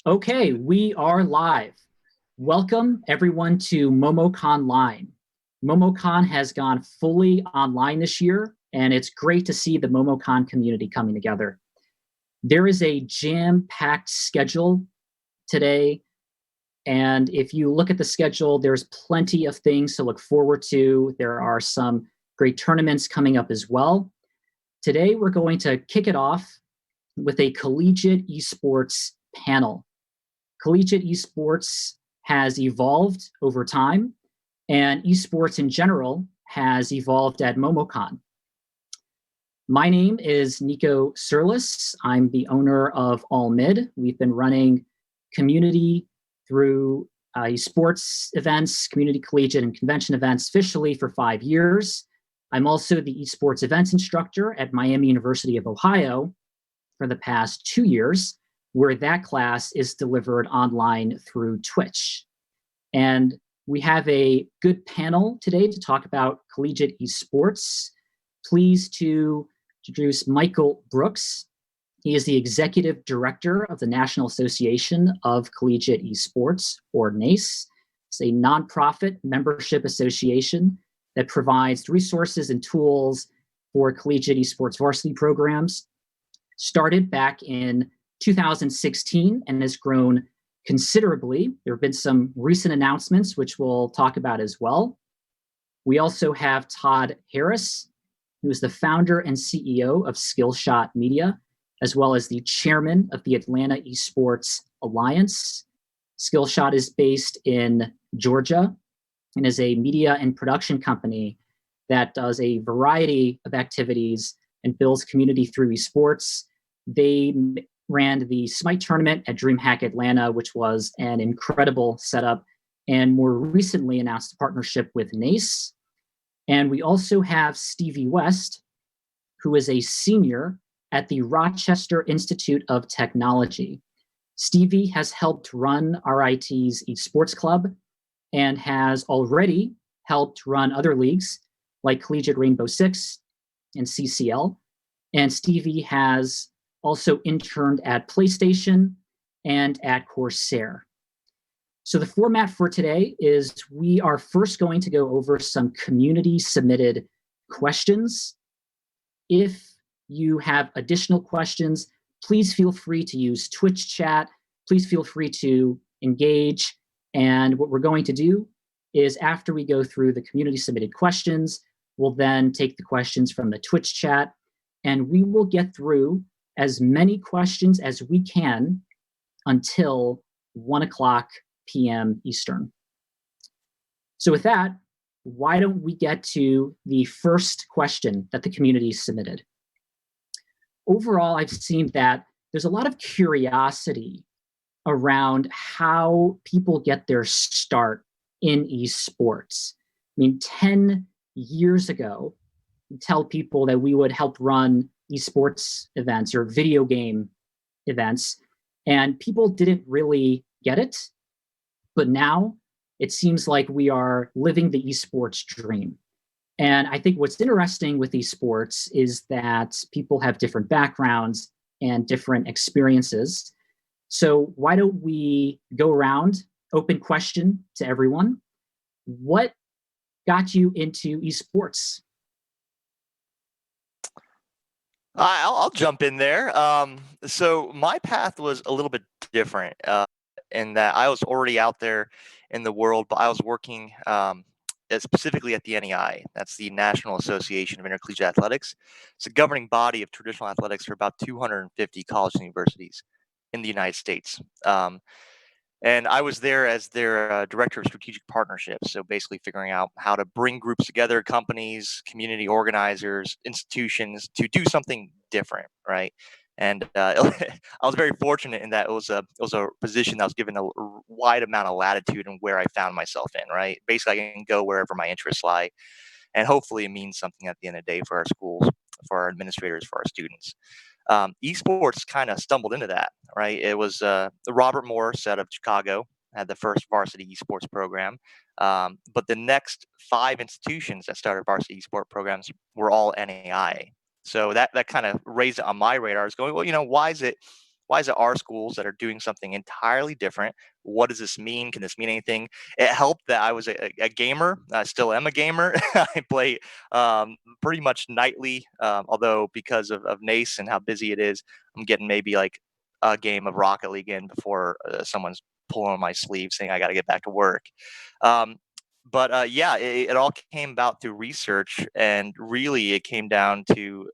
Okay, we are live. Welcome everyone to MomoConline. MomoCon has gone fully online this year, and it's great to see the MomoCon community coming together. There is a jam-packed schedule today, and if you look at the schedule, there's plenty of things to look forward to. There are some great tournaments coming up as well. Today, we're going to kick it off with a collegiate esports panel. Collegiate esports has evolved over time, and esports in general has evolved at MomoCon. My name is Nico Surlis. I'm the owner of All Mid. We've been running community through esports events, community collegiate and convention events officially for 5 years. I'm also the esports events instructor at Miami University of Ohio for the past 2 years, where that class is delivered online through Twitch. And we have a good panel today to talk about collegiate esports. Pleased to introduce Michael Brooks. He is the executive director of the National Association of Collegiate Esports, or NACE. It's a nonprofit membership association that provides resources and tools for collegiate esports varsity programs. Started back in 2016 and has grown considerably. There have been some recent announcements, which we'll talk about as well. We also have Todd Harris, who is the founder and CEO of Skillshot Media, as well as the chairman of the Atlanta Esports Alliance. Skillshot is based in Georgia and is a media and production company that does a variety of activities and builds community through esports. They ran the Smite tournament at DreamHack Atlanta, which was an incredible setup, and more recently announced a partnership with NACE. And we also have Stevie West, who is a senior at the Rochester Institute of Technology. Stevie has helped run RIT's esports club and has already helped run other leagues like Collegiate Rainbow Six and CCL. And Stevie has also interned at PlayStation and at Corsair. So the format for today is we are first going to go over some community submitted questions. If you have additional questions, please feel free to use Twitch chat. Please feel free to engage. And what we're going to do is after we go through the community submitted questions, we'll then take the questions from the Twitch chat, and we will get through as many questions as we can until 1:00 p.m. Eastern. So with that, why don't we get to the first question that the community submitted? Overall, I've seen that there's a lot of curiosity around how people get their start in esports. I mean, 10 years ago, tell people that we would help run esports events or video game events, and people didn't really get it. But now it seems like we are living the esports dream. And I think what's interesting with esports is that people have different backgrounds and different experiences. So why don't we go around, open question to everyone. What got you into esports? I'll jump in there. So my path was a little bit different in that I was already out there in the world, but I was working specifically at the NEI. That's the National Association of Intercollegiate Athletics. It's a governing body of traditional athletics for about 250 colleges and universities in the United States. And I was there as their director of strategic partnerships. So basically figuring out how to bring groups together, companies, community organizers, institutions to do something different, right? And I was very fortunate in that it was a position that was given a wide amount of latitude in where I found myself in, right? Basically, I can go wherever my interests lie. And hopefully it means something at the end of the day for our schools, for our administrators, for our students. Esports kind of stumbled into that, right? It was Robert Morris out of Chicago had the first varsity esports program. But the next 5 institutions that started varsity esports programs were all NAI. So that kind of raised it on my radar. I was going, well, why is it Why is it our schools that are doing something entirely different? What does this mean? Can this mean anything? It helped that I was a gamer. I still am a gamer. I play pretty much nightly, although because of NACE and how busy it is, I'm getting maybe like a game of Rocket League in before someone's pulling on my sleeve saying I got to get back to work. Um, but yeah, it all came about through research, and really it came down to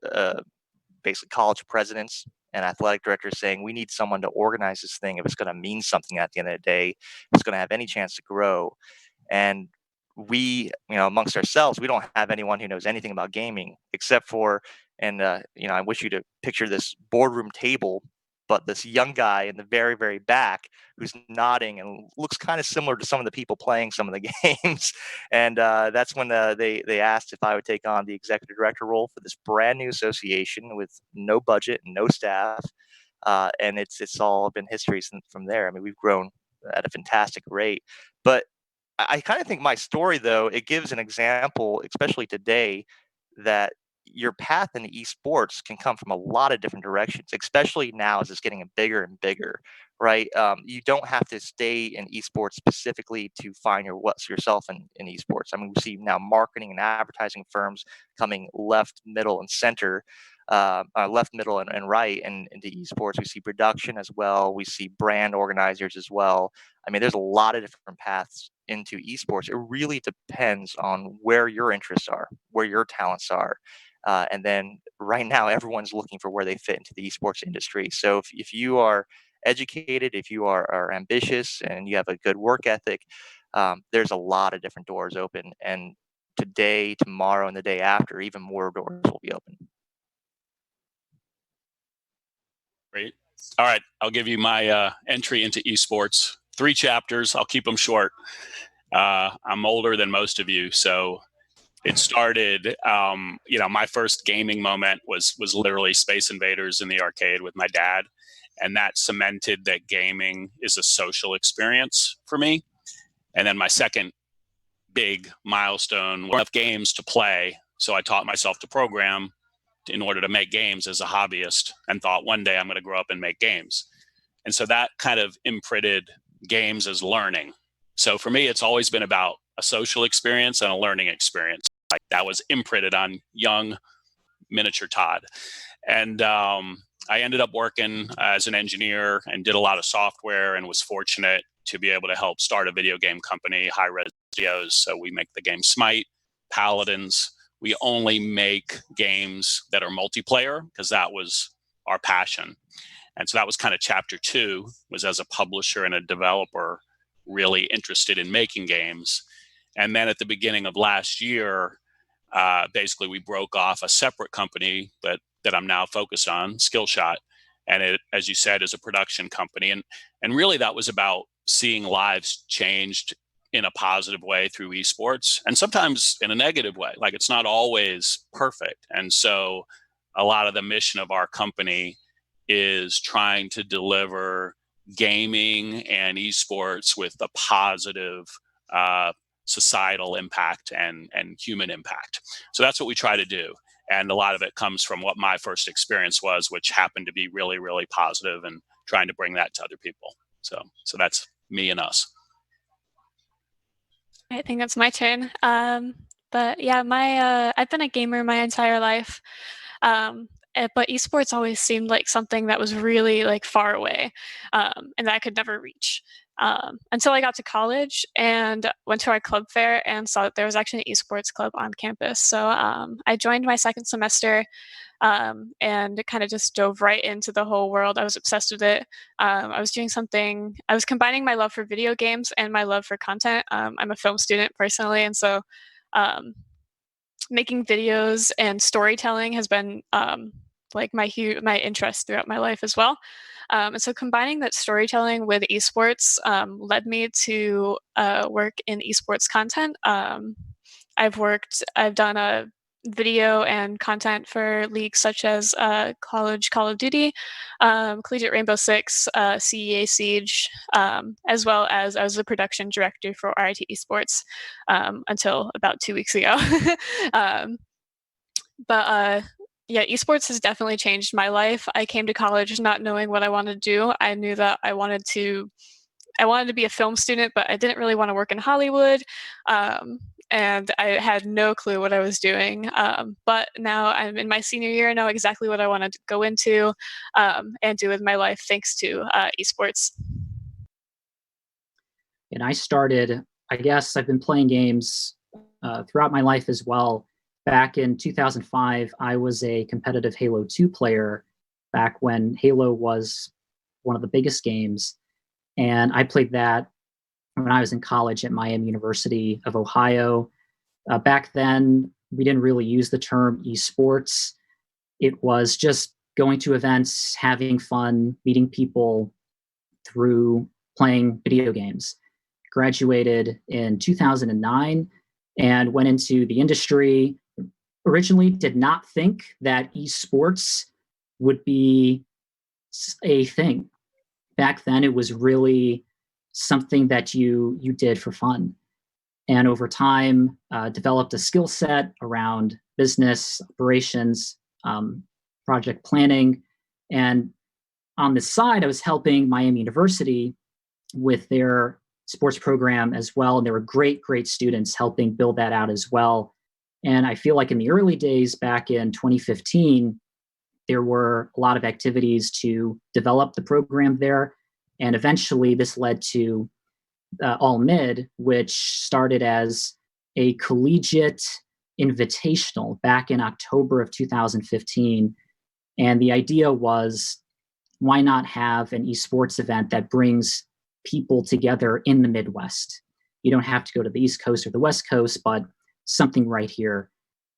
basically college presidents and athletic directors saying we need someone to organize this thing if it's going to mean something at the end of the day, if it's going to have any chance to grow. And we, amongst ourselves, we don't have anyone who knows anything about gaming except for, and I wish you to picture this boardroom table, but this young guy in the very, very back who's nodding and looks kind of similar to some of the people playing some of the games. And that's when they asked if I would take on the executive director role for this brand new association with no budget and no staff. And it's all been history from there. I mean, we've grown at a fantastic rate. But I kind of think my story, though, it gives an example, especially today, that your path in esports can come from a lot of different directions, especially now as it's getting bigger and bigger, right? You don't have to stay in esports specifically to find yourself in esports. I mean, we see now marketing and advertising firms coming left, middle, and center, left, middle, and right, and into esports. We see production as well. We see brand organizers as well. I mean, there's a lot of different paths into esports. It really depends on where your interests are, where your talents are. And then right now, everyone's looking for where they fit into the esports industry. So if you are educated, if you are ambitious, and you have a good work ethic, there's a lot of different doors open. And today, tomorrow, and the day after, even more doors will be open. Great. All right. I'll give you my entry into esports. 3 chapters. I'll keep them short. I'm older than most of you, so it started. My first gaming moment was literally Space Invaders in the arcade with my dad, and that cemented that gaming is a social experience for me. And then my second big milestone was enough games to play, so I taught myself to program in order to make games as a hobbyist, and thought one day I'm going to grow up and make games. And so that kind of imprinted games as learning. So for me, it's always been about a social experience and a learning experience. Like that was imprinted on young miniature Todd. And I ended up working as an engineer and did a lot of software, and was fortunate to be able to help start a video game company, High Res Studios. So we make the game Smite, Paladins. We only make games that are multiplayer because that was our passion. And so that was kind of chapter 2, was as a publisher and a developer really interested in making games. And then at the beginning of last year, basically we broke off a separate company that I'm now focused on, Skillshot. And it, as you said, is a production company. And really that was about seeing lives changed in a positive way through esports, and sometimes in a negative way. Like it's not always perfect. And so a lot of the mission of our company is trying to deliver gaming and esports with a positive societal impact and human impact. So that's what we try to do. And a lot of it comes from what my first experience was, which happened to be really, really positive, and trying to bring that to other people. So that's me and us. I think that's my turn. But yeah, I've been a gamer my entire life. But esports always seemed like something that was really like far away, and that I could never reach. Until I got to college and went to our club fair and saw that there was actually an esports club on campus. So I joined my second semester, and kind of just dove right into the whole world. I was obsessed with it. I was combining my love for video games and my love for content. I'm a film student personally, and so making videos and storytelling has been like my interest throughout my life as well. And so combining that storytelling with esports led me to work in esports content. I've done a video and content for leagues such as College Call of Duty, Collegiate Rainbow Six, CEA Siege, as well as I was the production director for RIT Esports until about 2 weeks ago. But yeah, esports has definitely changed my life. I came to college not knowing what I wanted to do. I knew that I wanted to be a film student, but I didn't really want to work in Hollywood. And I had no clue what I was doing. But now I'm in my senior year. I know exactly what I want to go into and do with my life thanks to esports. And I started, I guess I've been playing games throughout my life as well. Back in 2005, I was a competitive Halo 2 player back when Halo was one of the biggest games. And I played that when I was in college at Miami University of Ohio. Back then, we didn't really use the term esports. It was just going to events, having fun, meeting people through playing video games. Graduated in 2009 and went into the industry. Originally, did not think that esports would be a thing. Back then, it was really something that you did for fun. And over time, developed a skill set around business operations, project planning. And on the side, I was helping Miami University with their sports program as well. And there were great, great students helping build that out as well. And I feel like in the early days back in 2015, there were a lot of activities to develop the program there. And eventually this led to All Mid, which started as a collegiate invitational back in October of 2015. And the idea was, why not have an esports event that brings people together in the Midwest? You don't have to go to the East Coast or the West Coast, but something right here.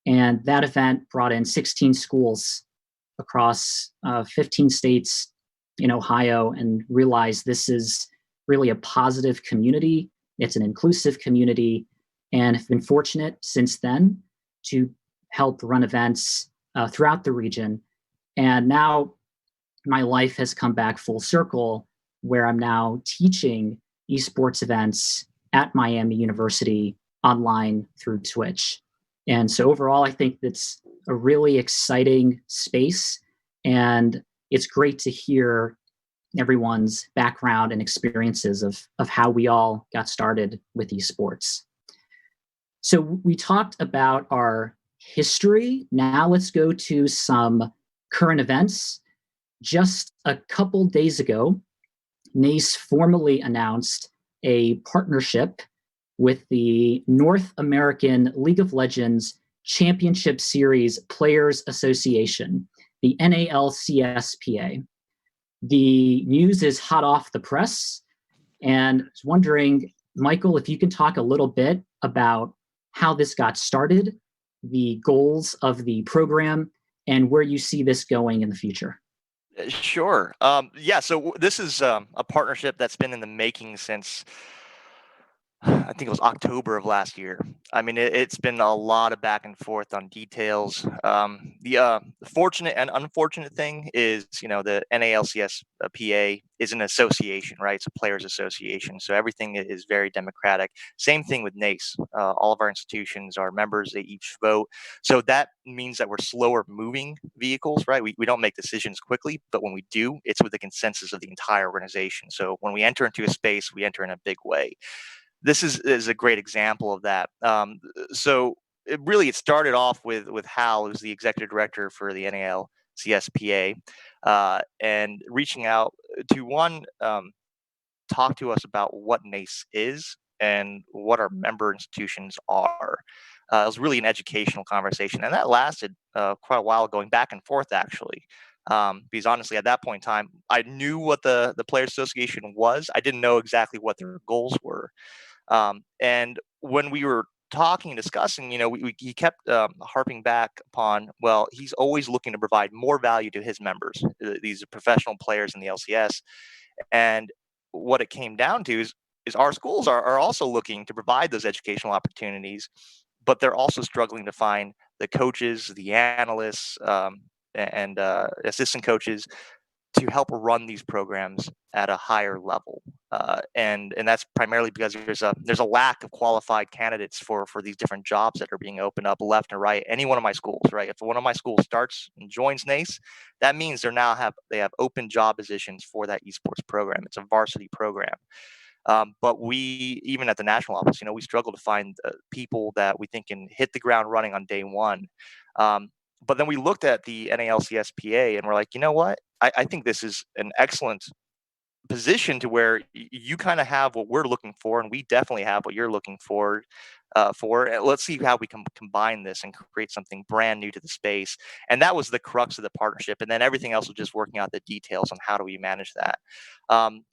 And that event brought in 16 schools across 15 states in Ohio and realized this is really a positive community. It's an inclusive community, and have been fortunate since then to help run events throughout the region. And now my life has come back full circle where I'm now teaching esports events at Miami University online through Twitch. And so overall, I think it's a really exciting space, and it's great to hear everyone's background and experiences of how we all got started with esports. So we talked about our history. Now let's go to some current events. Just a couple days ago, NACE formally announced a partnership with the North American League of Legends Championship Series Players Association, the NALCSPA. The news is hot off the press, and I was wondering, Michael, if you can talk a little bit about how this got started, the goals of the program, and where you see this going in the future. Sure. Yeah, so this is a partnership that's been in the making since I think it was October of last year. I mean, it's been a lot of back and forth on details. The fortunate and unfortunate thing is, the NALCS PA is an association, right? It's a players' association, so everything is very democratic. Same thing with NACE. All of our institutions, our members, they each vote. So that means that we're slower moving vehicles, right? We don't make decisions quickly, but when we do, it's with the consensus of the entire organization. So when we enter into a space, we enter in a big way. This is a great example of that. So it started off with Hal, who's the executive director for the NAL CSPA, and reaching out to talk to us about what NACE is and what our member institutions are. It was really an educational conversation, and that lasted quite a while, going back and forth actually. Because honestly, at that point in time, I knew what the Players Association was. I didn't know exactly what their goals were. And when we were talking and discussing, he kept harping back upon, well, he's always looking to provide more value to his members. These are professional players in the LCS. And what it came down to is our schools are also looking to provide those educational opportunities, but they're also struggling to find the coaches, the analysts, and assistant coaches to help run these programs at a higher level. And that's primarily because there's a lack of qualified candidates for these different jobs that are being opened up left and right. Any one of my schools, right? If one of my schools starts and joins NACE, that means they have open job positions for that esports program. It's a varsity program. But we, even at the national office, we struggle to find people that we think can hit the ground running on day one. But then we looked at the NALCSPA and we're like, you know what? I think this is an excellent position to where you kind of have what we're looking for, and we definitely have what you're looking for. Let's see how we can combine this and create something brand new to the space. And that was the crux of the partnership. And then everything else was just working out the details on how do we manage that.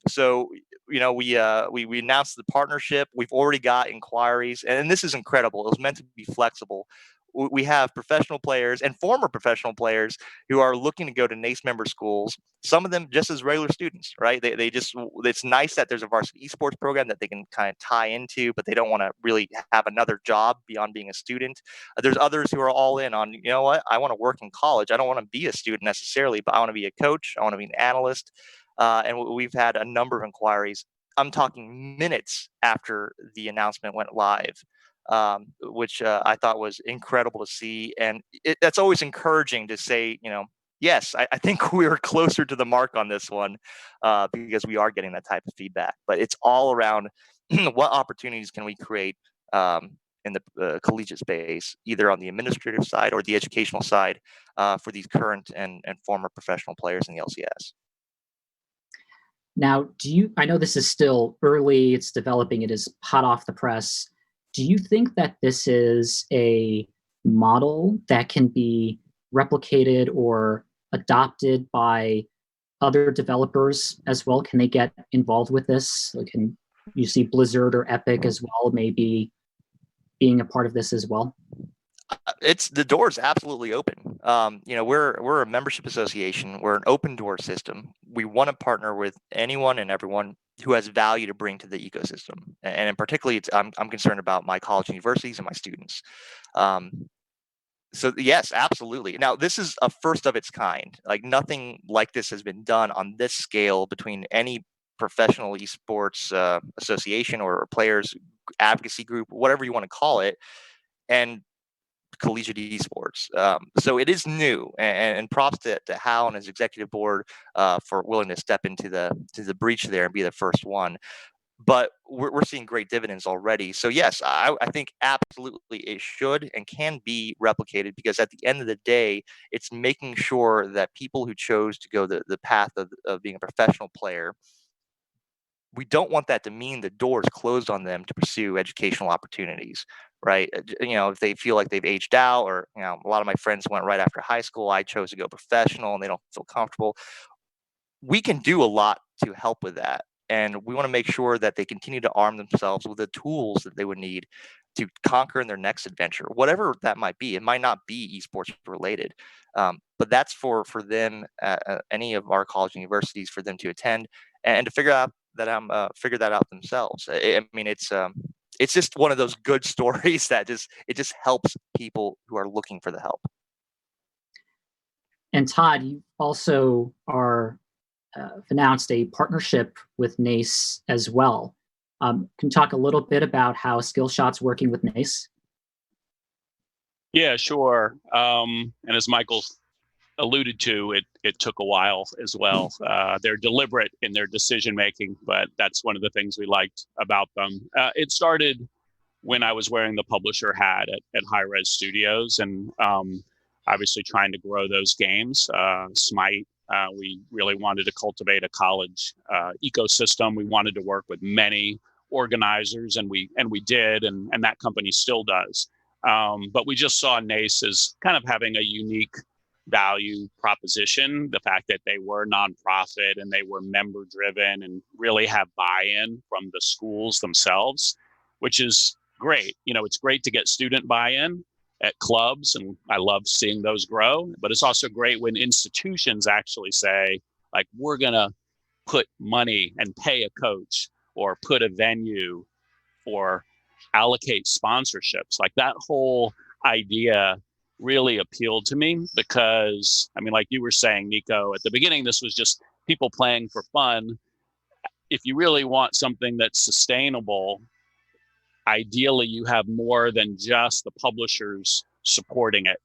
So we announced the partnership. We've already got inquiries, and this is incredible. It was meant to be flexible. We have professional players and former professional players who are looking to go to NACE member schools, some of them just as regular students, right? It's nice that there's a varsity esports program that they can kind of tie into, but they don't want to really have another job beyond being a student. There's others who are all in on, you know what, I want to work in college. I don't want to be a student necessarily, but I want to be a coach. I want to be an analyst. And we've had a number of inquiries. I'm talking minutes after the announcement went live. Which I thought was incredible to see. And that's always encouraging to say, yes, I think we were closer to the mark on this one because we are getting that type of feedback. But it's all around what opportunities can we create in the collegiate space, either on the administrative side or the educational side for these current and former professional players in the LCS. Now, I know this is still early, it's developing, it is hot off the press. Do you think that this is a model that can be replicated or adopted by other developers as well? Can they get involved with this? Can you see Blizzard or Epic as well maybe being a part of this as well? The door is absolutely open. We're a membership association. We're an open door system. We want to partner with anyone and everyone who has value to bring to the ecosystem. And in particularly, I'm concerned about my college universities and my students. So yes, absolutely. Now, this is a first of its kind. Like nothing like this has been done on this scale between any professional esports association or players advocacy group, whatever you want to call it, and Collegiate Esports. So it is new, and props to Hal and his executive board for willing to step into the breach there and be the first one. But we're seeing great dividends already. So yes, I think absolutely it should and can be replicated, because at the end of the day, it's making sure that people who chose to go the path of being a professional player, we don't want that to mean the door is closed on them to pursue educational opportunities, right? If they feel like they've aged out, or a lot of my friends went right after high school, I chose to go professional and they don't feel comfortable. We can do a lot to help with that. And we want to make sure that they continue to arm themselves with the tools that they would need to conquer in their next adventure, whatever that might be. It might not be esports related, but that's for them, any of our college universities, for them to attend and to figure that out themselves. I mean, it's just one of those good stories that just helps people who are looking for the help. And Todd, you also announced a partnership with NACE as well. Can you talk a little bit about how Skillshot's working with NACE? Yeah, sure. And as Michael alluded to, it took a while as well. They're deliberate in their decision making, but that's one of the things we liked about them. It started when I was wearing the publisher hat at High Res Studios, and obviously trying to grow those games. Smite, we really wanted to cultivate a college ecosystem. We wanted to work with many organizers, and we did, and that company still does. But we just saw NACE as kind of having a unique value proposition, the fact that they were nonprofit and they were member driven and really have buy-in from the schools themselves, which is great. It's great to get student buy-in at clubs, and I love seeing those grow, but it's also great when institutions actually say, like, we're gonna put money and pay a coach, or put a venue, or allocate sponsorships. Like, that whole idea really appealed to me, because I mean, like you were saying, Nico, at the beginning, this was just people playing for fun. If you really want something that's sustainable, ideally you have more than just the publishers supporting it,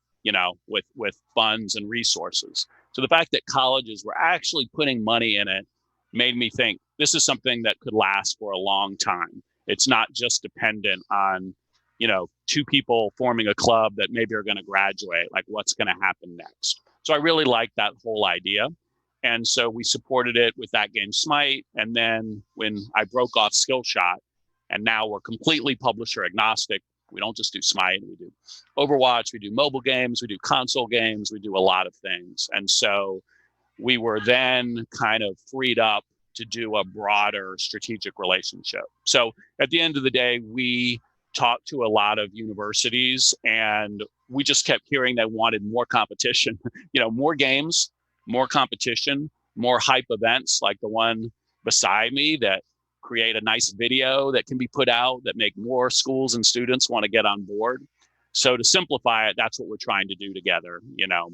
with funds and resources. So the fact that colleges were actually putting money in it made me think this is something that could last for a long time. It's not just dependent on, two people forming a club that maybe are going to graduate, like what's going to happen next. So I really like that whole idea. And so we supported it with that game Smite. And then when I broke off Skillshot, and now we're completely publisher agnostic. We don't just do Smite, we do Overwatch, we do mobile games, we do console games, we do a lot of things. And so we were then kind of freed up to do a broader strategic relationship. So at the end of the day, we talked to a lot of universities, and we just kept hearing they wanted more competition, more games, more competition, more hype events like the one beside me that create a nice video that can be put out that make more schools and students want to get on board. So to simplify it, that's what we're trying to do together.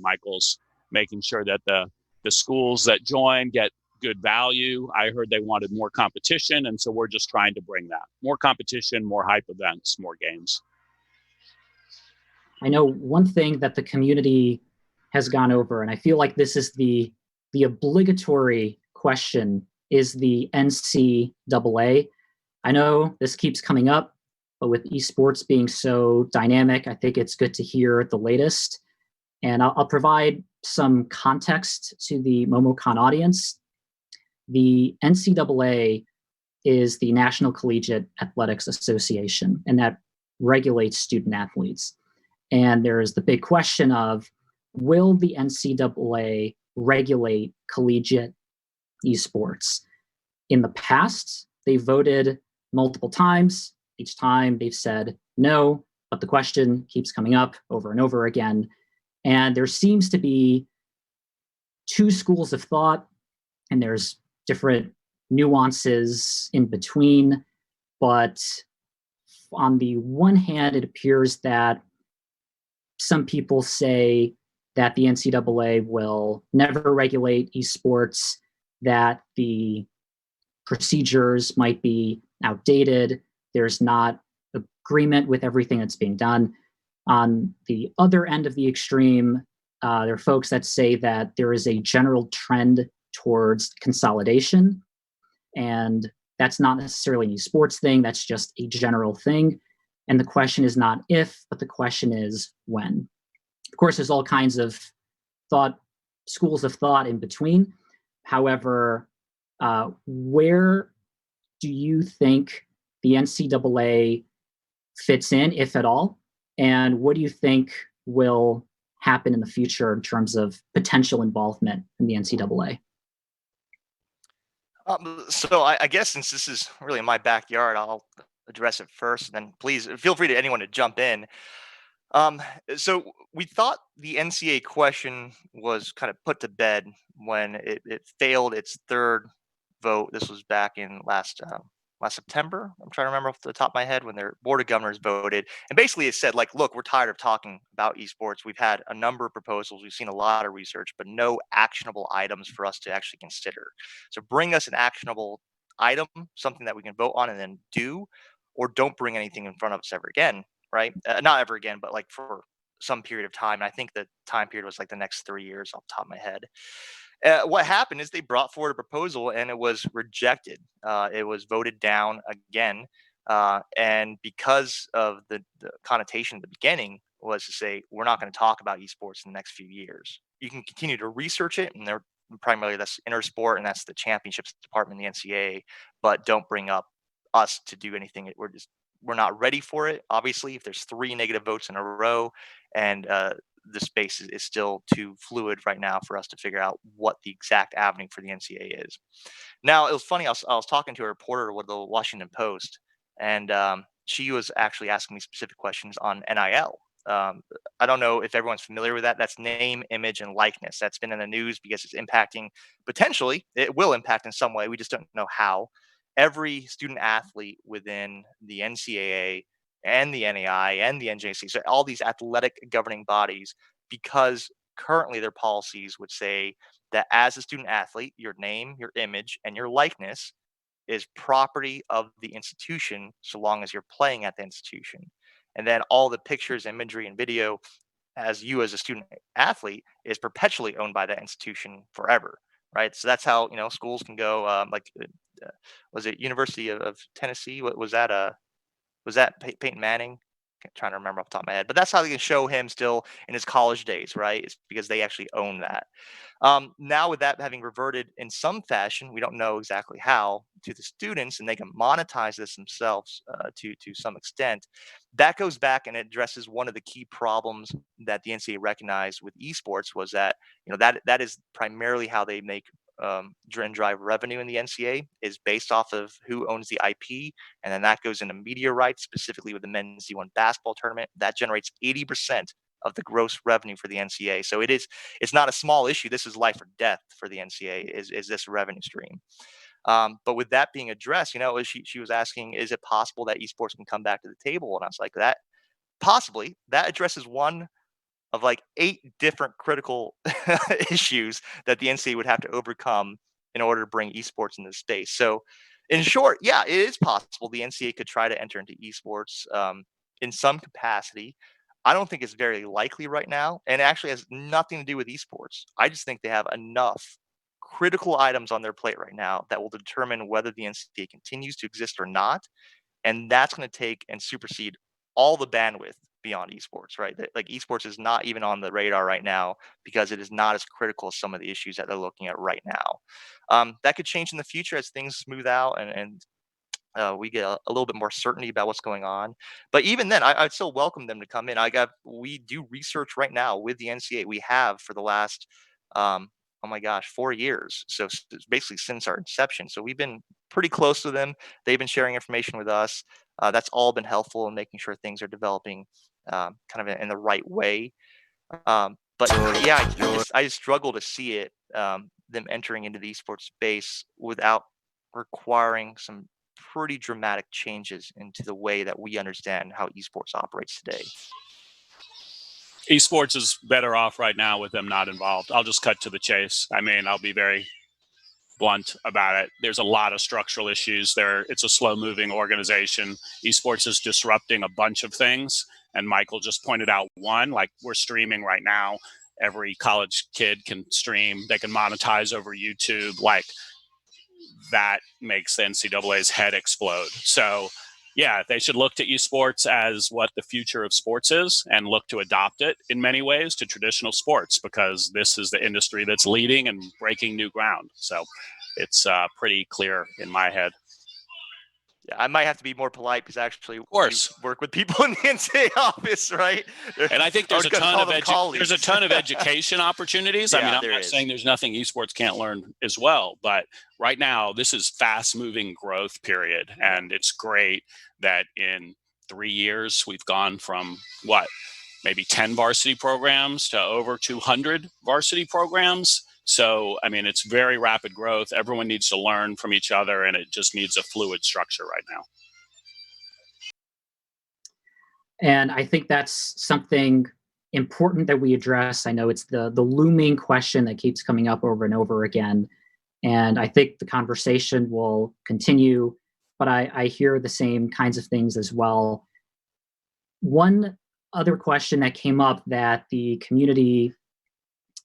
Michael's making sure that the schools that join get good value. I heard they wanted more competition, and so we're just trying to bring that. More competition, more hype events, more games. I know one thing that the community has gone over, and I feel like this is the obligatory question, is the NCAA. I know this keeps coming up, but with esports being so dynamic, I think it's good to hear the latest. And I'll provide some context to the MomoCon audience. The NCAA is the National Collegiate Athletics Association, and that regulates student athletes. And there's the big question of, will the NCAA regulate collegiate esports? In the past, they voted multiple times. Each time they've said no, but the question keeps coming up over and over again. And there seems to be two schools of thought, and there's different nuances in between. But on the one hand, it appears that some people say that the NCAA will never regulate esports, that the procedures might be outdated, there's not agreement with everything that's being done. On the other end of the extreme, there are folks that say that there is a general trend towards consolidation, and that's not necessarily an esports thing, that's just a general thing. And the question is not if, but the question is when. Of course, there's all kinds of schools of thought in between. However, where do you think the NCAA fits in, if at all? And what do you think will happen in the future in terms of potential involvement in the NCAA? So I guess since this is really my backyard, I'll address it first, and then please feel free to anyone to jump in. So we thought the NCAA question was kind of put to bed when it failed its third vote. This was back in last September. I'm trying to remember off the top of my head when their board of governors voted, and basically it said, like, look, we're tired of talking about esports. We've had a number of proposals, we've seen a lot of research, but no actionable items for us to actually consider. So bring us an actionable item, something that we can vote on and then do, or don't bring anything in front of us ever again. Right? Not ever again, but like for some period of time. And I think the time period was like the next 3 years off the top of my head. What happened is they brought forward a proposal and it was rejected. It was voted down again. And because of the connotation at the beginning was to say, we're not going to talk about esports in the next few years. You can continue to research it, and they're primarily that's Intersport and that's the championships department in the NCAA, but don't bring up us to do anything. We're not ready for it. Obviously, if there's 3 negative votes in a row, and the space is still too fluid right now for us to figure out what the exact avenue for the NCAA is. Now, it was funny. I was talking to a reporter with the Washington Post, and she was actually asking me specific questions on NIL. I don't know if everyone's familiar with that. That's name, image, and likeness. That's been in the news because it's impacting, potentially, it will impact in some way. We just don't know how. Every student athlete within the NCAA and the NAI and the NJC, so all these athletic governing bodies, because currently their policies would say that as a student athlete, your name, your image, and your likeness is property of the institution so long as you're playing at the institution. And then all the pictures, imagery, and video as you as a student athlete is perpetually owned by that institution forever, right? So that's how schools can go. Was it University of Tennessee? What was that? Was that Peyton Manning? Trying to remember off the top of my head, but that's how they can show him still in his college days, right? It's because they actually own that. Now, with that having reverted in some fashion, we don't know exactly how, to the students, and they can monetize this themselves to some extent. That goes back and addresses one of the key problems that the NCAA recognized with esports, was that that is primarily how they make drive revenue in the NCAA, is based off of who owns the IP, and then that goes into media rights, specifically with the men's D1 basketball tournament. That generates 80% of the gross revenue for the NCAA. So it's not a small issue. This is life or death for the NCAA, is this revenue stream. But with that being addressed, she was asking, is it possible that esports can come back to the table? And I was like, that possibly. That addresses one of like 8 different critical issues that the NCAA would have to overcome in order to bring esports into the space. So in short, yeah, it is possible the NCAA could try to enter into esports in some capacity. I don't think it's very likely right now, and it actually has nothing to do with esports. I just think they have enough critical items on their plate right now that will determine whether the NCAA continues to exist or not, and that's going to take and supersede all the bandwidth beyond esports, right? Like esports is not even on the radar right now because it is not as critical as some of the issues that they're looking at right now. That could change in the future as things smooth out and we get a little bit more certainty about what's going on. But even then, I'd still welcome them to come in. We do research right now with the NCAA. We have for the last, oh my gosh, 4 years. So basically since our inception. So we've been pretty close to them. They've been sharing information with us. That's all been helpful in making sure things are developing kind of in the right way. But yeah, I just struggle to see it, them entering into the esports space without requiring some pretty dramatic changes into the way that we understand how esports operates today. Esports is better off right now with them not involved. I'll just cut to the chase. I mean, I'll be very blunt about it. There's a lot of structural issues there. It's a slow moving organization. Esports is disrupting a bunch of things. And Michael just pointed out one, like we're streaming right now. Every college kid can stream. They can monetize over YouTube. Like that makes the NCAA's head explode. So yeah, they should look to esports as what the future of sports is and look to adopt it in many ways to traditional sports, because this is the industry that's leading and breaking new ground. So it's pretty clear in my head. Yeah, I might have to be more polite because I actually work with people in the NCAA office, right? And I think there's a ton of education opportunities. I mean, I'm not saying there's nothing esports can't learn as well, but right now this is fast moving growth period. And it's great that in 3 years, we've gone from maybe 10 varsity programs to over 200 varsity programs. So, I mean, it's very rapid growth. Everyone needs to learn from each other, and it just needs a fluid structure right now. And I think that's something important that we address. I know it's the looming question that keeps coming up over and over again. And I think the conversation will continue, but I hear the same kinds of things as well. One other question that came up that the community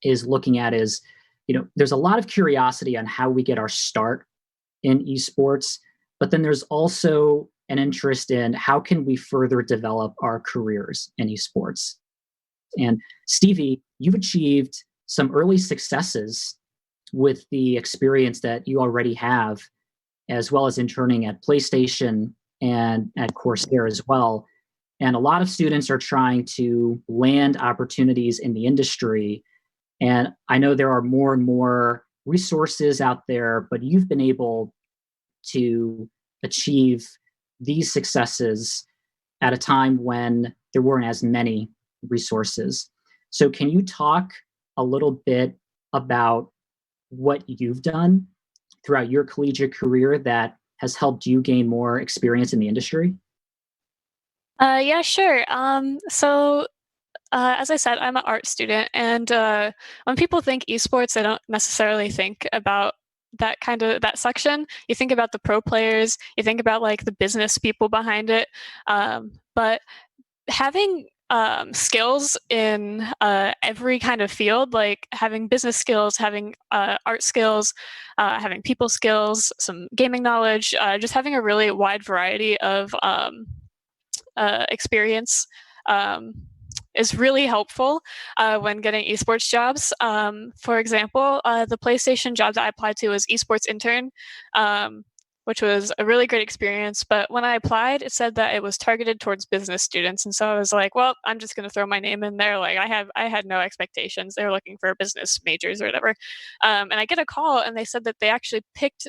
is looking at is, there's a lot of curiosity on how we get our start in esports, but then there's also an interest in how can we further develop our careers in esports. And Stevie, you've achieved some early successes with the experience that you already have, as well as interning at PlayStation and at Corsair as well. And a lot of students are trying to land opportunities in the industry. And I know there are more and more resources out there, but you've been able to achieve these successes at a time when there weren't as many resources. So can you talk a little bit about what you've done throughout your collegiate career that has helped you gain more experience in the industry? Yeah, sure. So As I said, I'm an art student, and when people think esports, they don't necessarily think about that section. You think about the pro players, you think about like the business people behind it, but having skills in every kind of field, like having business skills, having art skills, having people skills, some gaming knowledge, just having a really wide variety of experience um, is really helpful when getting esports jobs. For example, the PlayStation job that I applied to was esports intern, which was a really great experience. But when I applied, it said that it was targeted towards business students, and so I was like, well, I'm just going to throw my name in there. Like I had no expectations. They were looking for business majors or whatever, and I get a call, and they said that they actually picked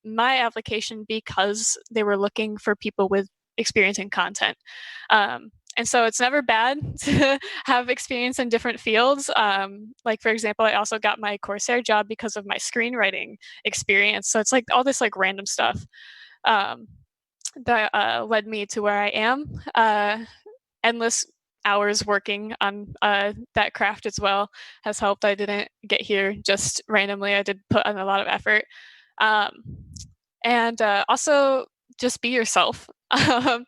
my application because they were looking for people with experience in content. And so it's never bad to have experience in different fields. Like, for example, I also got my Corsair job because of my screenwriting experience. So it's like all this like random stuff um, that led me to where I am. Endless hours working on that craft as well has helped. I didn't get here just randomly. I did put in a lot of effort. Um, and also just be yourself. A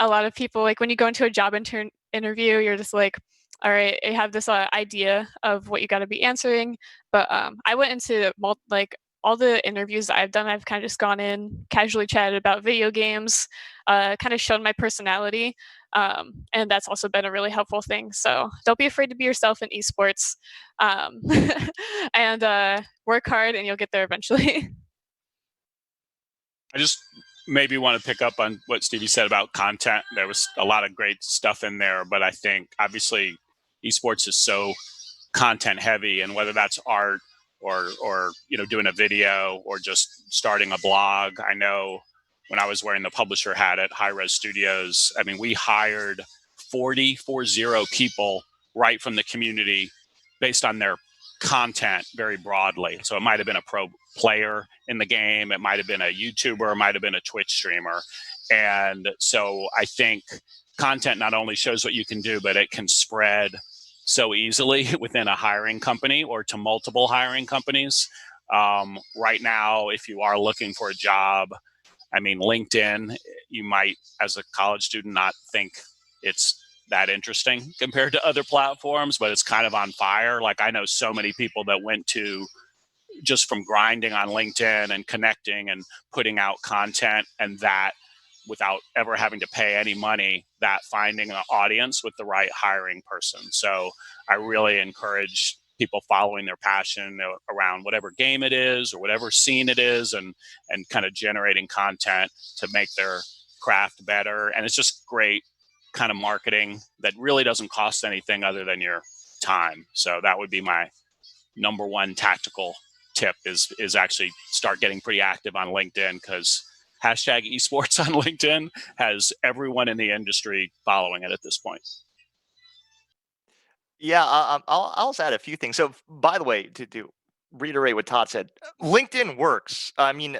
lot of people, like when you go into a job interview, you're just like, all right, I have this idea of what you got to be answering. But I went into like all the interviews that I've done, I've kind of just gone in, casually chatted about video games, kind of shown my personality. And that's also been a really helpful thing. So don't be afraid to be yourself in esports, um, and work hard and you'll get there eventually. I just maybe want to pick up on what Stevie said about content. There was a lot of great stuff in there, but I think obviously esports is so content heavy, and whether that's art or doing a video or just starting a blog. I know when I was wearing the publisher hat at High Res Studios, I mean, we hired 40 people right from the community based on their content very broadly. So it might have been a pro player in the game, it might have been a YouTuber, it might have been a Twitch streamer. And so I think content not only shows what you can do, but it can spread so easily within a hiring company or to multiple hiring companies. Right now, if you are looking for a job, I mean, LinkedIn, you might, as a college student, not think it's that interesting compared to other platforms, but it's kind of on fire. Like, I know so many people that went to just from grinding on LinkedIn and connecting and putting out content, and that without ever having to pay any money, that finding an audience with the right hiring person. So I really encourage people following their passion around whatever game it is or whatever scene it is, and kind of generating content to make their craft better. And it's just great kind of marketing that really doesn't cost anything other than your time. So that would be my number one tactical tip, is actually start getting pretty active on LinkedIn, because hashtag esports on LinkedIn has everyone in the industry following it at this point. Yeah, I'll just add a few things. So, by the way, to reiterate what Todd said, LinkedIn works. I mean,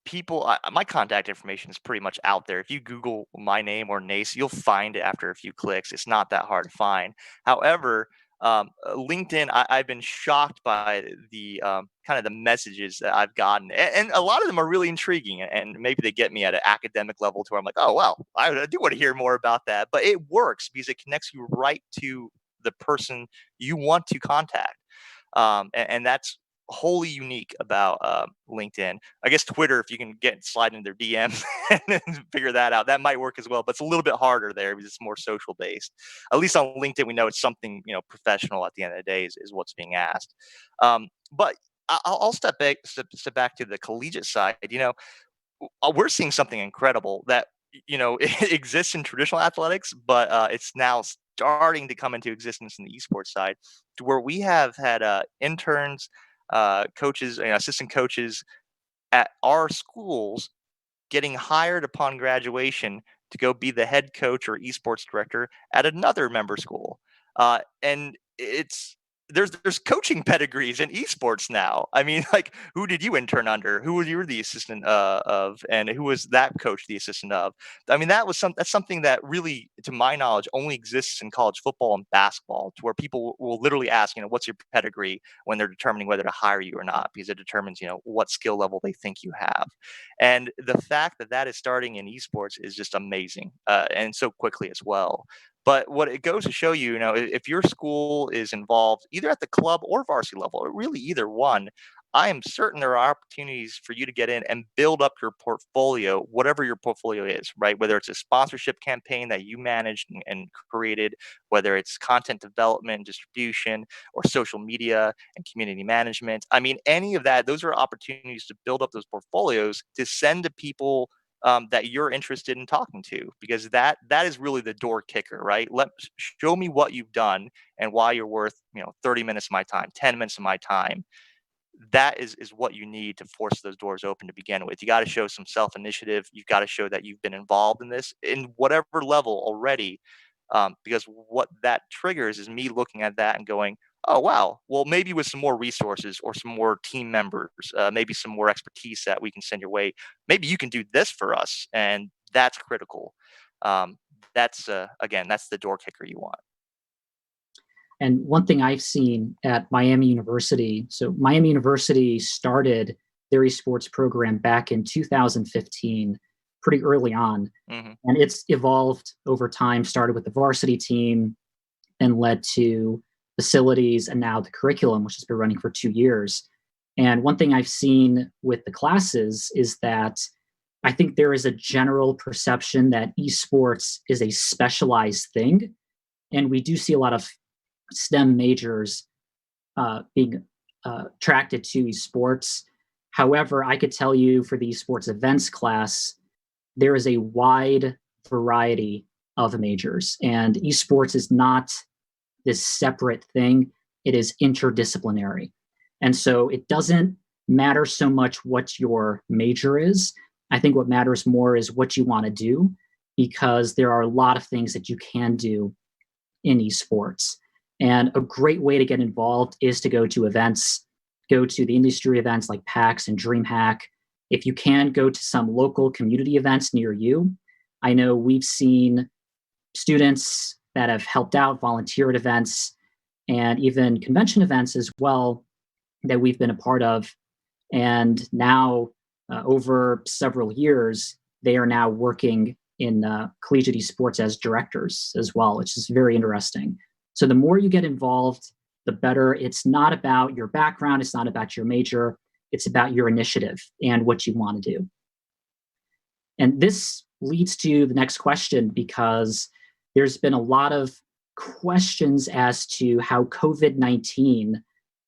people, my contact information is pretty much out there. If you Google my name or Nace, you'll find it after a few clicks. It's not that hard to find. However, LinkedIn, I've been shocked by the kind of the messages that I've gotten, and a lot of them are really intriguing, and maybe they get me at an academic level to where I'm like, oh well, I do want to hear more about that. But it works because it connects you right to the person you want to contact, and that's wholly unique about LinkedIn. I guess Twitter, if you can slide into their DMs and figure that out, that might work as well. But it's a little bit harder there because it's more social based. At least on LinkedIn, we know it's something professional. At the end of the day, is what's being asked. But I'll step back to the collegiate side. We're seeing something incredible that it exists in traditional athletics, but it's now starting to come into existence in the esports side, to where we have had interns, coaches, and assistant coaches at our schools getting hired upon graduation to go be the head coach or esports director at another member school. And it's there's coaching pedigrees in esports now. I mean, like, who did you intern under? Who were you the assistant of, and who was that coach the assistant of? I mean, that's something that really, to my knowledge, only exists in college football and basketball, to where people will literally ask, what's your pedigree, when they're determining whether to hire you or not, because it determines, what skill level they think you have. And the fact that that is starting in esports is just amazing, and so quickly as well. But what it goes to show you, if your school is involved either at the club or varsity level, or really either one, I am certain there are opportunities for you to get in and build up your portfolio, whatever your portfolio is, right? Whether it's a sponsorship campaign that you managed and created, whether it's content development, distribution, or social media and community management. I mean, any of that, those are opportunities to build up those portfolios to send to people that you're interested in talking to, because that is really the door kicker, right? Show me what you've done and why you're worth 30 minutes of my time, 10 minutes of my time. That is what you need to force those doors open to begin with. You got to show some self-initiative. You've got to show that you've been involved in this in whatever level already, because what that triggers is me looking at that and going, oh, wow, well, maybe with some more resources or some more team members, maybe some more expertise that we can send your way, maybe you can do this for us. And that's critical. Again, that's the door kicker you want. And one thing I've seen at Miami University, so Miami University started their esports program back in 2015, pretty early on. Mm-hmm. And it's evolved over time, started with the varsity team, and led to facilities, and now the curriculum, which has been running for 2 years. And one thing I've seen with the classes is that I think there is a general perception that esports is a specialized thing. And we do see a lot of STEM majors being attracted to esports. However, I could tell you for the esports events class, there is a wide variety of majors, and esports is not this separate thing. It is interdisciplinary. And so it doesn't matter so much what your major is. I think what matters more is what you want to do, because there are a lot of things that you can do in esports. And a great way to get involved is to go to events, go to the industry events like PAX and DreamHack. If you can, go to some local community events near you. I know we've seen students that have helped out, volunteer at events, and even convention events as well that we've been a part of. And now, over several years, they are now working in Collegiate Esports as directors as well, which is very interesting. So the more you get involved, the better. It's not about your background. It's not about your major. It's about your initiative and what you want to do. And this leads to the next question, because there's been a lot of questions as to how COVID-19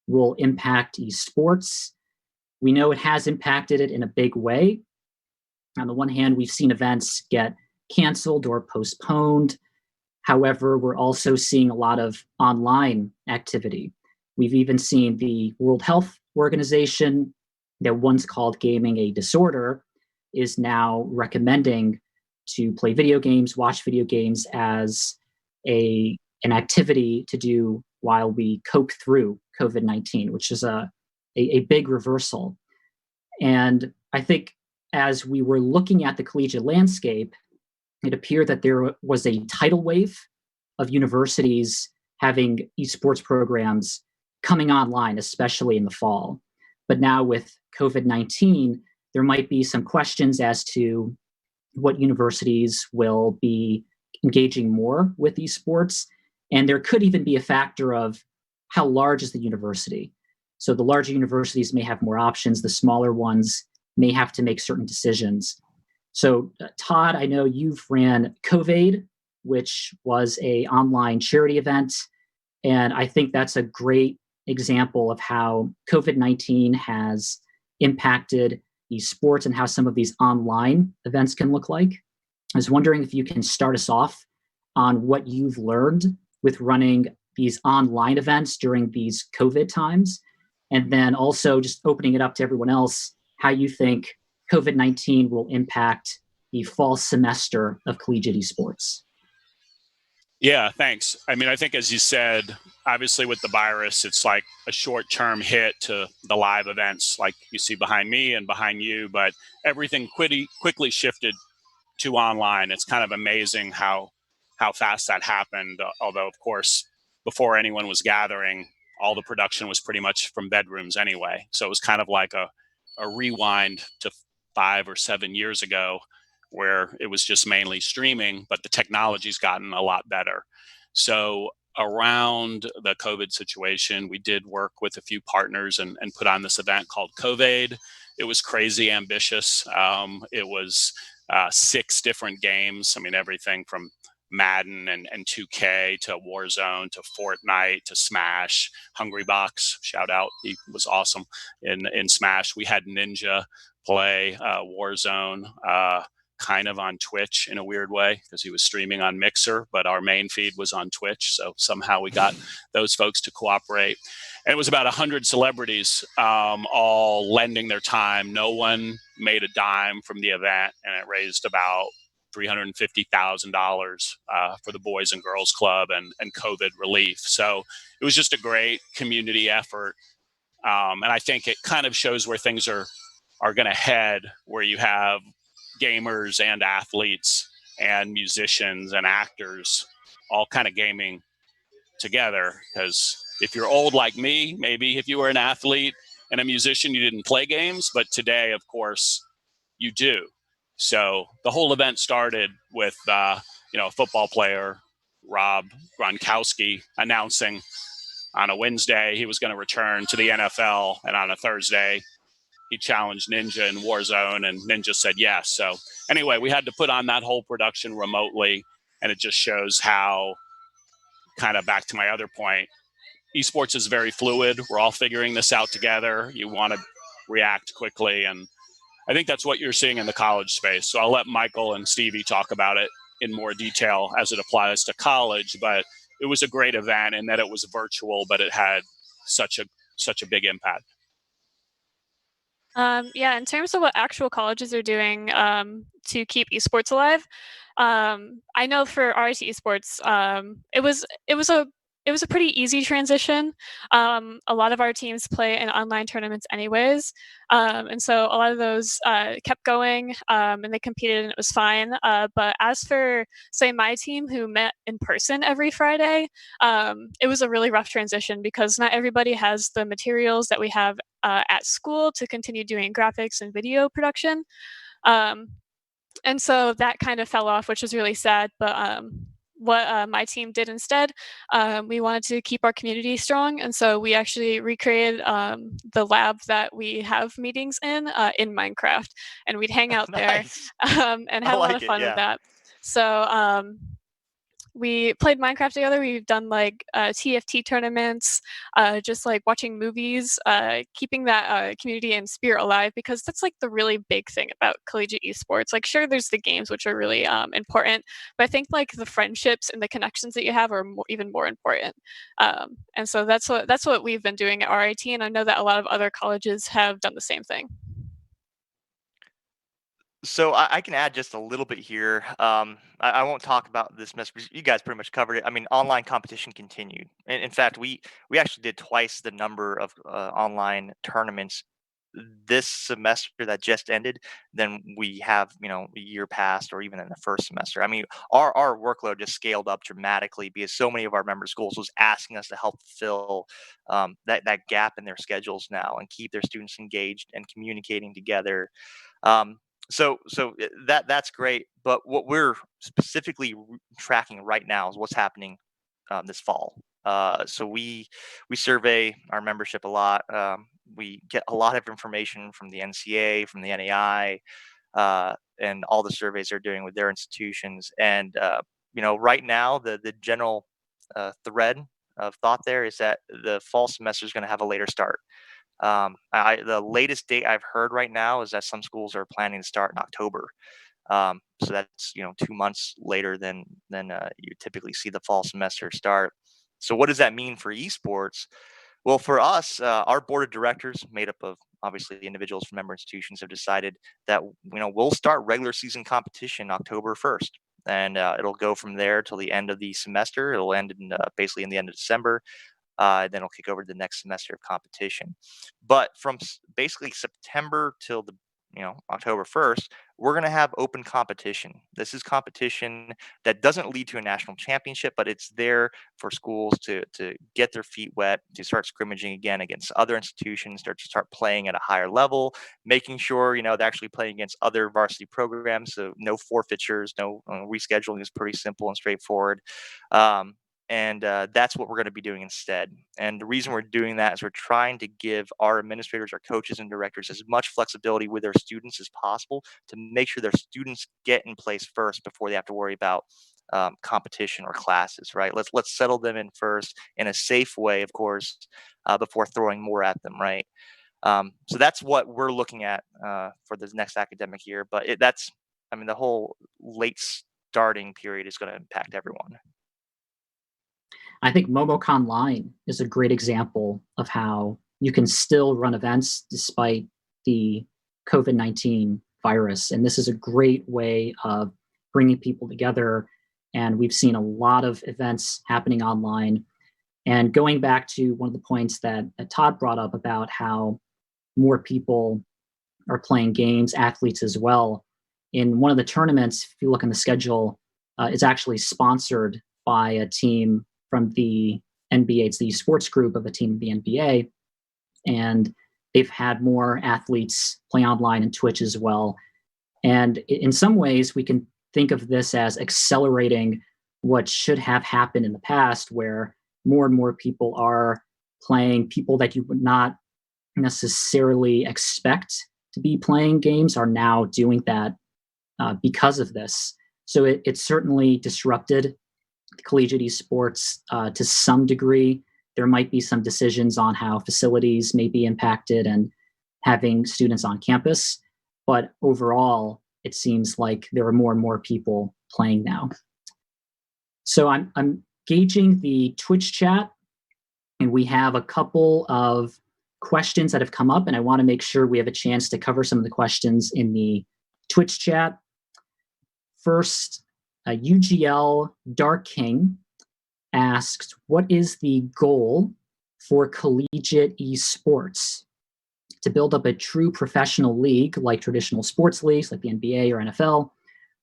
will impact esports. We know it has impacted it in a big way. On the one hand, we've seen events get canceled or postponed. However, we're also seeing a lot of online activity. We've even seen the World Health Organization, that once called gaming a disorder, is now recommending to play video games, watch video games as an activity to do while we cope through COVID-19, which is a big reversal. And I think as we were looking at the collegiate landscape, it appeared that there was a tidal wave of universities having esports programs coming online, especially in the fall. But now with COVID-19, there might be some questions as to what universities will be engaging more with esports. And there could even be a factor of how large is the university. So the larger universities may have more options. The smaller ones may have to make certain decisions. So Todd, I know you've ran Covade, which was an online charity event. And I think that's a great example of how COVID-19 has impacted esports and how some of these online events can look like. I was wondering if you can start us off on what you've learned with running these online events during these COVID times, and then also just opening it up to everyone else, how you think COVID-19 will impact the fall semester of collegiate esports. Yeah, thanks. I mean, I think as you said, obviously with the virus, it's like a short-term hit to the live events like you see behind me and behind you, but everything quickly shifted to online. It's kind of amazing how fast that happened. Although, of course, before anyone was gathering, all the production was pretty much from bedrooms anyway. So it was kind of like a rewind to 5 or 7 years ago, where it was just mainly streaming, but the technology's gotten a lot better. So around the COVID situation, we did work with a few partners and put on this event called COVID. It was crazy ambitious. It was 6 different games. I mean, everything from Madden and 2K to Warzone to Fortnite to Smash. Hungry Box, shout out, he was awesome in Smash. We had Ninja play Warzone, kind of on Twitch in a weird way because he was streaming on Mixer, but our main feed was on Twitch. So somehow we got those folks to cooperate. And it was about 100 celebrities all lending their time. No one made a dime from the event, and it raised about $350,000 for the Boys and Girls Club and COVID relief. So it was just a great community effort. And I think it kind of shows where things are going to head, where you have gamers and athletes and musicians and actors all kind of gaming together. Because if you're old like me, maybe if you were an athlete and a musician, you didn't play games, but today, of course, you do. So the whole event started with a football player, Rob Gronkowski, announcing on a Wednesday he was going to return to the NFL, and on a Thursday he challenged Ninja in Warzone, and Ninja said yes. So anyway, we had to put on that whole production remotely, and it just shows how, kind of back to my other point, esports is very fluid. We're all figuring this out together. You want to react quickly, and I think that's what you're seeing in the college space. So I'll let Michael and Stevie talk about it in more detail as it applies to college, but it was a great event in that it was virtual, but it had such a big impact. Yeah, in terms of what actual colleges are doing to keep esports alive, I know for RIT Esports, it was a pretty easy transition. A lot of our teams play in online tournaments anyways, and so a lot of those kept going, and they competed, and it was fine. But as for, say, my team, who met in person every Friday, it was a really rough transition because not everybody has the materials that we have at school to continue doing graphics and video production. Um, and so that kind of fell off, which was really sad. But what my team did instead, we wanted to keep our community strong, and so we actually recreated the lab that we have meetings in Minecraft, and we'd hang out there Nice. and I have a lot like of it, fun yeah. with that. So we played Minecraft together. We've done like TFT tournaments, just like watching movies, keeping that community and spirit alive, because that's like the really big thing about collegiate esports. Like, sure, there's the games, which are really important, but I think like the friendships and the connections that you have are even more important. And so that's what we've been doing at RIT, and I know that a lot of other colleges have done the same thing. So I can add just a little bit here. I won't talk about this mess because you guys pretty much covered it. I mean, online competition continued. In fact, we actually did twice the number of online tournaments this semester that just ended than we have, a year past or even in the first semester. I mean, our workload just scaled up dramatically because so many of our member schools was asking us to help fill that gap in their schedules now and keep their students engaged and communicating together. Um, so that's great. But what we're specifically tracking right now is what's happening this fall. So we survey our membership a lot. We get a lot of information from the NCA, from the NAI, and all the surveys they're doing with their institutions. And right now, the general thread of thought there is that the fall semester is going to have a later start. The latest date I've heard right now is that some schools are planning to start in October. So that's 2 months later than you typically see the fall semester start. So what does that mean for esports? Well, for us, our board of directors, made up of obviously the individuals from member institutions, have decided that we'll start regular season competition October 1st. and it'll go from there till the end of the semester. It'll end in basically in the end of December. Then it'll kick over to the next semester of competition. But from basically September till the October 1st, we're going to have open competition. This is competition that doesn't lead to a national championship, but it's there for schools to get their feet wet, to start scrimmaging again against other institutions, start playing at a higher level, making sure they're actually playing against other varsity programs. So no forfeitures, no rescheduling is pretty simple and straightforward. Um, and that's what we're going to be doing instead. And the reason we're doing that is we're trying to give our administrators, our coaches, and directors as much flexibility with their students as possible to make sure their students get in place first before they have to worry about competition or classes. Right? Let's settle them in first in a safe way, of course, before throwing more at them. Right? So that's what we're looking at for the next academic year. But the whole late starting period is going to impact everyone. I think MomoConline is a great example of how you can still run events despite the COVID-19 virus. And this is a great way of bringing people together. And we've seen a lot of events happening online. And going back to one of the points that Todd brought up about how more people are playing games, athletes as well. In one of the tournaments, if you look on the schedule, it's actually sponsored by a team from the NBA. It's the sports group of a team of the NBA. And they've had more athletes play online and Twitch as well. And in some ways, we can think of this as accelerating what should have happened in the past, where more and more people are playing. People that you would not necessarily expect to be playing games are now doing that because of this. So it certainly disrupted collegiate esports to some degree. There might be some decisions on how facilities may be impacted and having students on campus, but overall, it seems like there are more and more people playing now. So I'm gauging the Twitch chat, and we have a couple of questions that have come up, and I want to make sure we have a chance to cover some of the questions in the Twitch chat. First, UGL Dark King asked, what is the goal for collegiate esports? To build up a true professional league like traditional sports leagues like the NBA or NFL,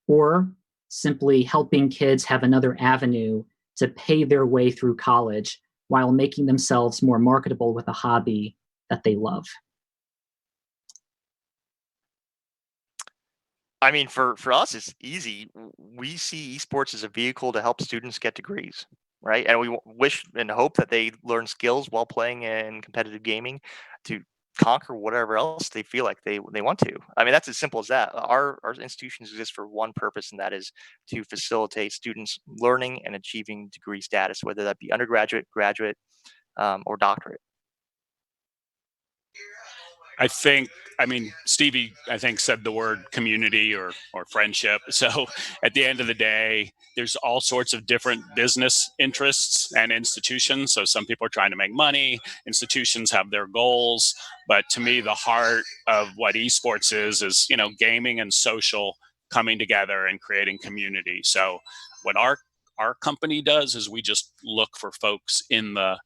or simply helping kids have another avenue to pay their way through college while making themselves more marketable with a hobby that they love? I mean, for us, it's easy. We see esports as a vehicle to help students get degrees, right? And we wish and hope that they learn skills while playing in competitive gaming to conquer whatever else they feel like they want to. I mean, that's as simple as that. Our institutions exist for one purpose, and that is to facilitate students learning and achieving degree status, whether that be undergraduate, graduate, or doctorate. Stevie, I think, said the word community or friendship. So at the end of the day, there's all sorts of different business interests and institutions. So some people are trying to make money, institutions have their goals. But to me, the heart of what esports is, gaming and social coming together and creating community. So what our company does is we just look for folks in the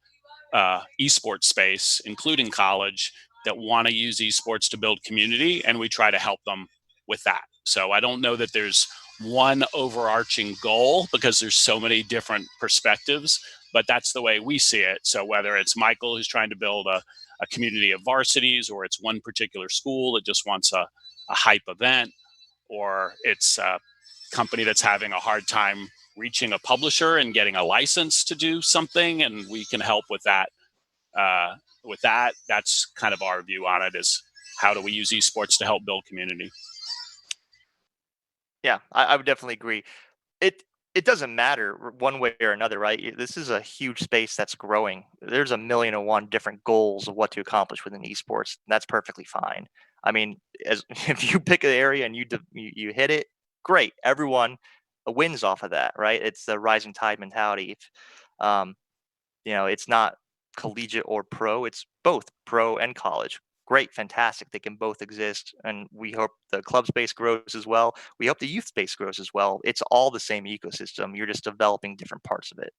esports space, including college, that want to use esports to build community, and we try to help them with that. So I don't know that there's one overarching goal because there's so many different perspectives, but that's the way we see it. So whether it's Michael who's trying to build a community of varsities, or it's one particular school that just wants a hype event, or it's a company that's having a hard time reaching a publisher and getting a license to do something, and we can help with that. That's kind of our view on it, is how do we use esports to help build community? Yeah, I would definitely agree. It doesn't matter one way or another, right? This is a huge space that's growing. There's a million and one different goals of what to accomplish within esports. And that's perfectly fine. I mean, as if you pick an area and you hit it, great. Everyone wins off of that, right? It's the rising tide mentality. If, it's not collegiate or pro; it's both pro and college. great, fantastic. They can both exist, and we hope the club space grows as well. We hope the youth space grows as well. It's all the same ecosystem. You're just developing different parts of it.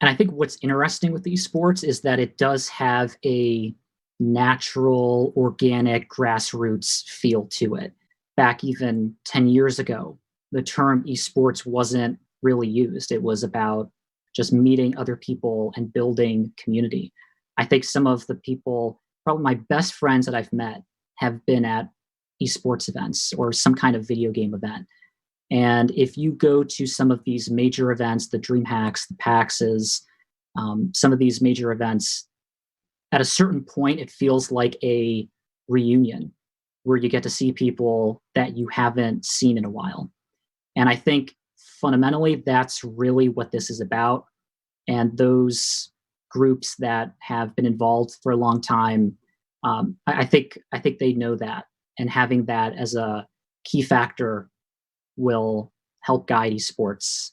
And I think what's interesting with esports is that it does have a natural, organic, grassroots feel to it. Back even 10 years ago, the term esports wasn't really used. It was about just meeting other people and building community. I think some of the people, probably my best friends that I've met, have been at esports events or some kind of video game event. And if you go to some of these major events, the DreamHacks, the PAXs, some of these major events, at a certain point, it feels like a reunion where you get to see people that you haven't seen in a while. And I think fundamentally, that's really what this is about. And those groups that have been involved for a long time, I think they know that, and having that as a key factor will help guide esports.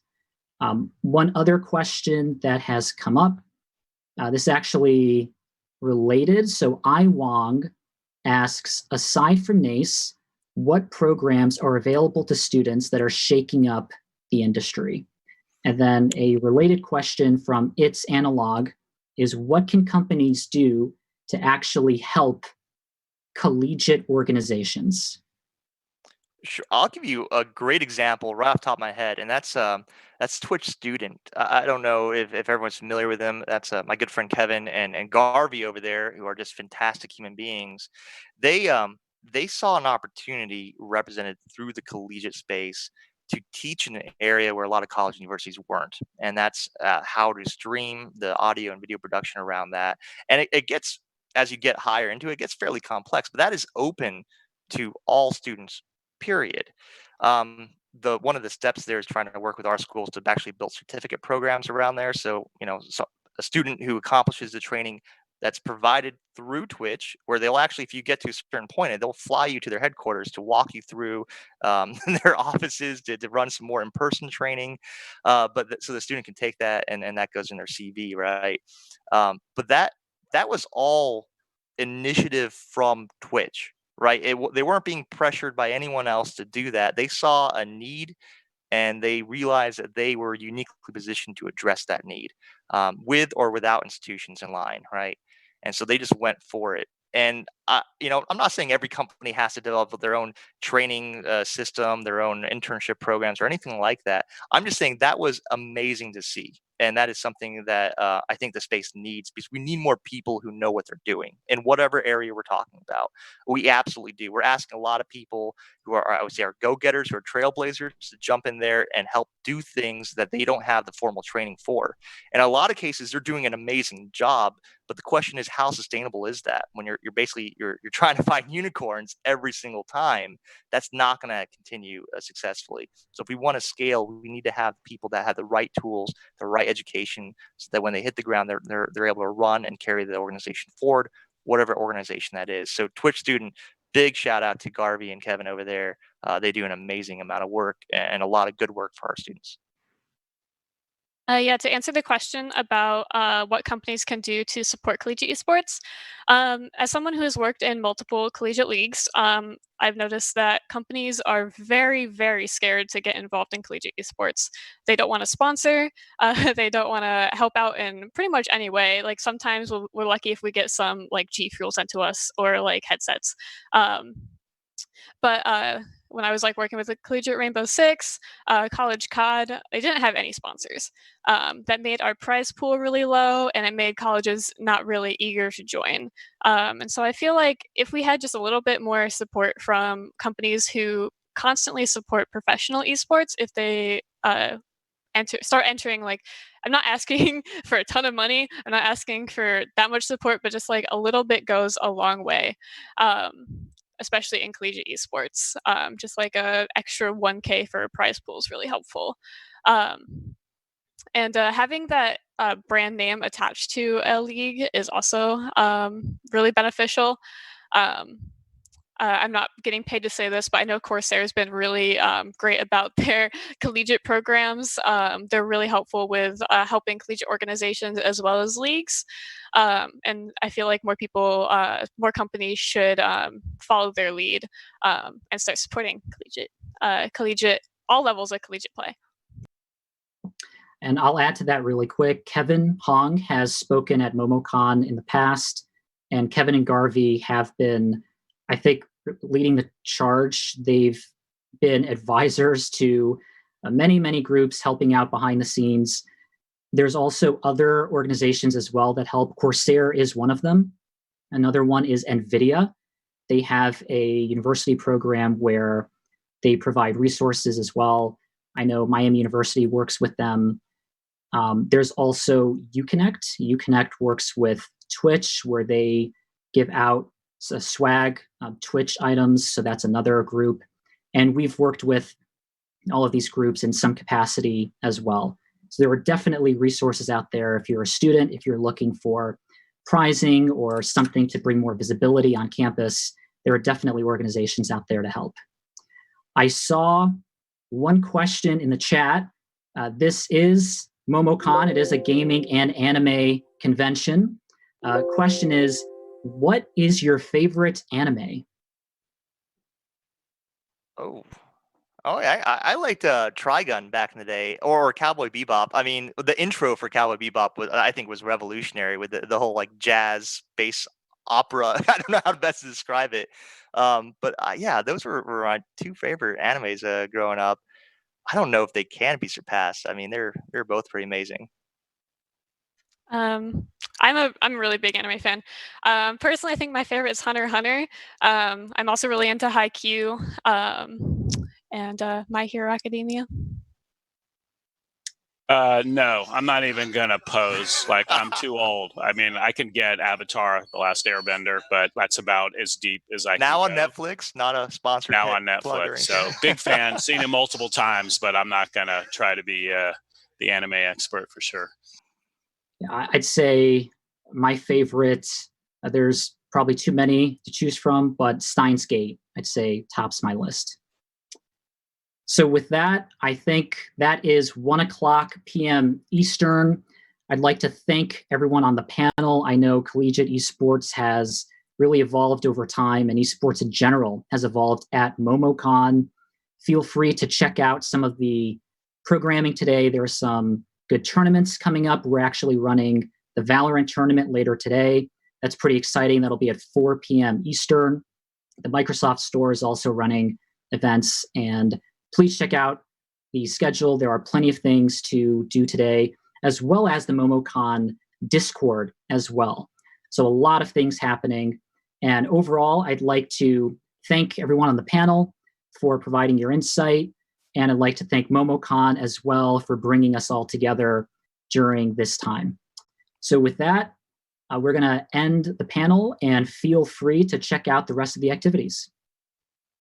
One other question that has come up, this is actually related. So iWong asks, aside from NACE, what programs are available to students that are shaking up the industry? And then a related question from It's Analog is, what can companies do to actually help collegiate organizations? Sure. I'll give you a great example right off the top of my head, and that's Twitch Student. I don't know if everyone's familiar with him. That's my good friend Kevin and Garvey over there, who are just fantastic human beings. They saw an opportunity represented through the collegiate space to teach in an area where a lot of college universities weren't, and that's how to stream the audio and video production around that. And it gets, as you get higher into it, it gets fairly complex, but that is open to all students, period. The one of the steps there is trying to work with our schools to actually build certificate programs around there. So, so a student who accomplishes the training that's provided through Twitch, where they'll actually, if you get to a certain point, they'll fly you to their headquarters to walk you through their offices to run some more in-person training. So the student can take that and that goes in their CV, right? But that was all initiative from Twitch, right? They weren't being pressured by anyone else to do that. They saw a need and they realized that they were uniquely positioned to address that need, with or without institutions in line, right? And so they just went for it. And I'm not saying every company has to develop their own training system, their own internship programs, or anything like that. I'm just saying that was amazing to see, and that is something that I think the space needs, because we need more people who know what they're doing in whatever area we're talking about. We absolutely do. We're asking a lot of people who are, I would say, are go-getters, who are trailblazers, to jump in there and help do things that they don't have the formal training for. In a lot of cases, they're doing an amazing job, but the question is, how sustainable is that when you're basically you're trying to find unicorns every single time? That's not going to continue successfully. So if we want to scale, we need to have people that have the right tools, the right education, so that when they hit the ground, they're able to run and carry the organization forward, whatever organization that is. So Twitch Student, big shout out to Garvey and Kevin over there. They do an amazing amount of work and a lot of good work for our students. Yeah, to answer the question about what companies can do to support collegiate esports, as someone who has worked in multiple collegiate leagues, I've noticed that companies are very, very scared to get involved in collegiate esports. They don't want to sponsor, they don't want to help out in pretty much any way. Like sometimes we're lucky if we get some like G Fuel sent to us or like headsets. Um, but when I was like working with the Collegiate Rainbow Six, College COD, they didn't have any sponsors. That made our prize pool really low, and it made colleges not really eager to join. And so I feel like if we had just a little bit more support from companies who constantly support professional esports, if they start entering, like, I'm not asking for a ton of money, I'm not asking for that much support, but just like a little bit goes a long way. um, Especially in collegiate esports, just like a extra 1K for a prize pool is really helpful. And having that brand name attached to a league is also really beneficial. um, I'm not getting paid to say this, but I know Corsair has been really great about their collegiate programs. They're really helpful with helping collegiate organizations as well as leagues. And I feel like more people, more companies should follow their lead and start supporting collegiate, all levels of collegiate play. And I'll add to that really quick. Kevin Hong has spoken at MomoCon in the past, and Kevin and Garvey have been, I think, leading the charge. They've been advisors to many, many groups helping out behind the scenes. There's also other organizations as well that help. Corsair is one of them. Another one is NVIDIA. They have a university program where they provide resources as well. I know Miami University works with them. There's also Uconnect. Uconnect works with Twitch, where they give out swag Twitch items. So that's another group. And we've worked with all of these groups in some capacity as well. So there are definitely resources out there if you're a student, if you're looking for prizing or something to bring more visibility on campus. There are definitely organizations out there to help. I saw one question in the chat. This is MomoCon. It is a gaming and anime convention. Question is, what is your favorite anime? I liked Trigun back in the day, or Cowboy Bebop. I mean, the intro for Cowboy Bebop was revolutionary with the whole like jazz bass opera. I don't know how best to describe it. But yeah, those were my two favorite animes growing up. I don't know if they can be surpassed. I mean, they're both pretty amazing. I'm a really big anime fan. Personally, I think my favorite is Hunter x Hunter. I'm also really into Haikyuu and My Hero Academia. No, I'm not even gonna pose. Like, I'm too old. I mean, I can get Avatar: The Last Airbender, but that's about as deep as I Now can on go. Netflix, not a sponsored. Now on plug or Netflix. So anything. big fan, seen him multiple times, but I'm not gonna try to be the anime expert for sure. I'd say my favorite, there's probably too many to choose from, but Steins Gate, I'd say, tops my list. So with that, I think that is 1:00 p.m. Eastern. I'd like to thank everyone on the panel. I know Collegiate Esports has really evolved over time, and esports in general has evolved at MomoCon. Feel free to check out some of the programming today. There are some good tournaments coming up. We're actually running the Valorant tournament later today. That's pretty exciting. That'll be at 4 p.m. Eastern. The Microsoft Store is also running events, and please check out the schedule. There are plenty of things to do today, as well as the MomoCon Discord as well. So a lot of things happening. And overall, I'd like to thank everyone on the panel for providing your insight. And I'd like to thank MomoCon as well for bringing us all together during this time. So with that, we're going to end the panel, and feel free to check out the rest of the activities.